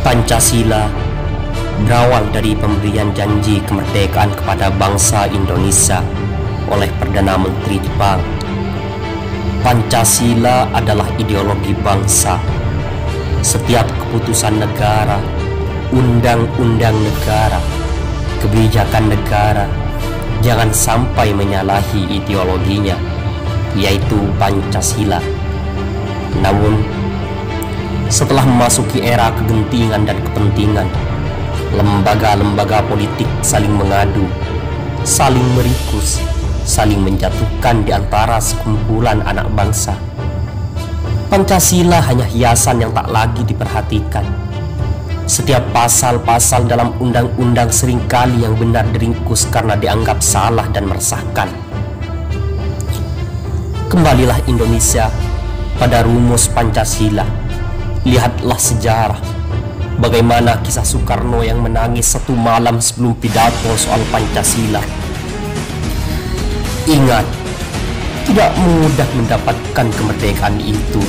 Pancasila berawal dari pemberian janji kemerdekaan kepada bangsa Indonesia oleh Perdana Menteri Jepang. Pancasila adalah ideologi bangsa. Setiap keputusan negara, undang-undang negara, kebijakan negara jangan sampai menyalahi ideologinya, yaitu Pancasila. Namun, setelah memasuki era kegentingan dan kepentingan, lembaga-lembaga politik saling mengadu, saling merikus, saling menjatuhkan di antara sekumpulan anak bangsa. Pancasila hanya hiasan yang tak lagi diperhatikan. Setiap pasal-pasal dalam undang-undang seringkali yang benar diringkus karena dianggap salah dan meresahkan. Kembalilah Indonesia pada rumus Pancasila. Lihatlah sejarah, bagaimana kisah Soekarno yang menangis satu malam sebelum pidato soal Pancasila. Ingat, tidak mudah mendapatkan kemerdekaan itu.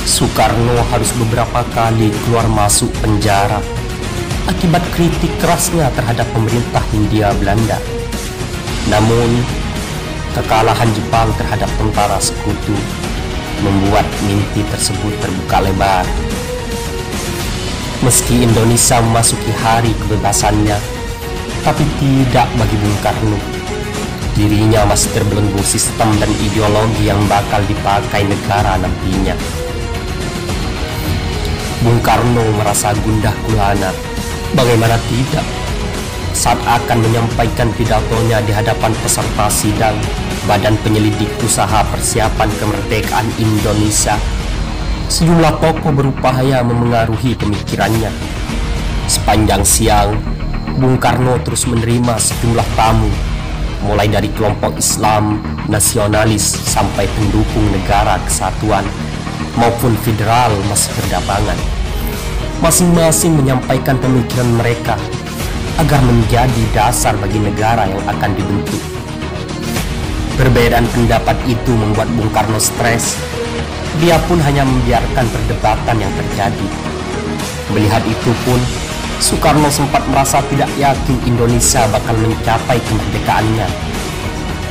Soekarno harus beberapa kali keluar masuk penjara akibat kritik kerasnya terhadap pemerintah Hindia Belanda. Namun, kekalahan Jepang terhadap tentara sekutu membuat mimpi tersebut terbuka lebar. Meski Indonesia memasuki hari kebebasannya, tapi tidak bagi Bung Karno. Dirinya masih terbelenggu sistem dan ideologi yang bakal dipakai negara nantinya. Bung Karno merasa gundah gulana, bagaimana tidak, saat akan menyampaikan pidatonya di hadapan peserta sidang Badan Penyelidik Usaha Persiapan Kemerdekaan Indonesia. Sejumlah tokoh berupaya memengaruhi pemikirannya. Sepanjang siang, Bung Karno terus menerima sejumlah tamu, mulai dari kelompok Islam, nasionalis, sampai pendukung negara kesatuan maupun federal masih berdatangan. Masing-masing menyampaikan pemikiran mereka agar menjadi dasar bagi negara yang akan dibentuk. Perbedaan pendapat itu membuat Bung Karno stres. Dia pun hanya membiarkan perdebatan yang terjadi. Melihat itu pun, Soekarno sempat merasa tidak yakin Indonesia bakal mencapai kemerdekaannya,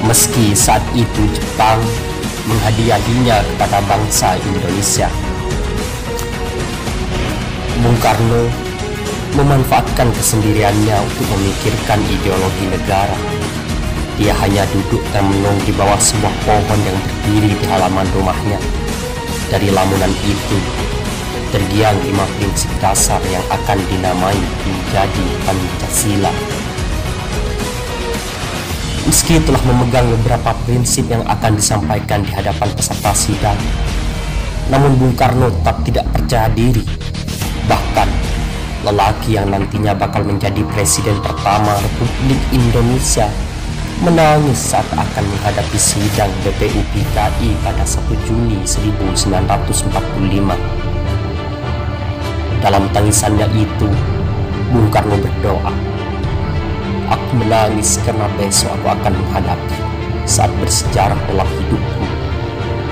meski saat itu Jepang menghadiahinya kepada bangsa Indonesia. Bung Karno memanfaatkan kesendiriannya untuk memikirkan ideologi negara. Dia hanya duduk termenung di bawah sebuah pohon yang berdiri di halaman rumahnya. Dari lamunan itu tergiang 5 prinsip dasar yang akan dinamai menjadi Pancasila. Meski telah memegang beberapa prinsip yang akan disampaikan di hadapan peserta sidang, namun Bung Karno tetap tidak percaya diri. Bahkan, lelaki yang nantinya bakal menjadi presiden pertama Republik Indonesia menangis saat akan menghadapi sidang BPUPKI pada 1 Juni 1945. Dalam tangisannya itu, Bung Karno berdoa, "Aku menangis karena besok aku akan menghadapi saat bersejarah dalam hidupku,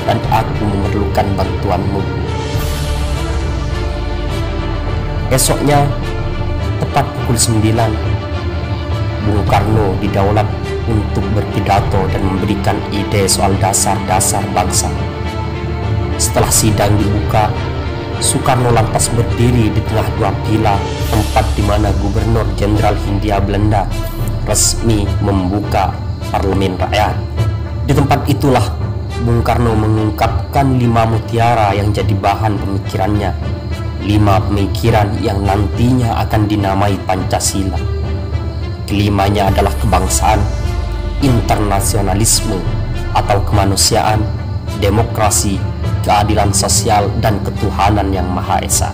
dan aku memerlukan bantuanmu." Esoknya, tepat pukul 9, Bung Karno didaulat untuk berpidato dan memberikan ide soal dasar-dasar bangsa. Setelah sidang dibuka, Soekarno lantas berdiri di tengah 2 pilar, tempat di mana Gubernur Jenderal Hindia Belanda resmi membuka Parlemen Rakyat. Di tempat itulah Bung Karno mengungkapkan 5 mutiara yang jadi bahan pemikirannya, 5 pemikiran yang nantinya akan dinamai Pancasila. Kelimanya adalah kebangsaan, internasionalisme atau kemanusiaan, demokrasi, keadilan sosial, dan ketuhanan yang Maha Esa.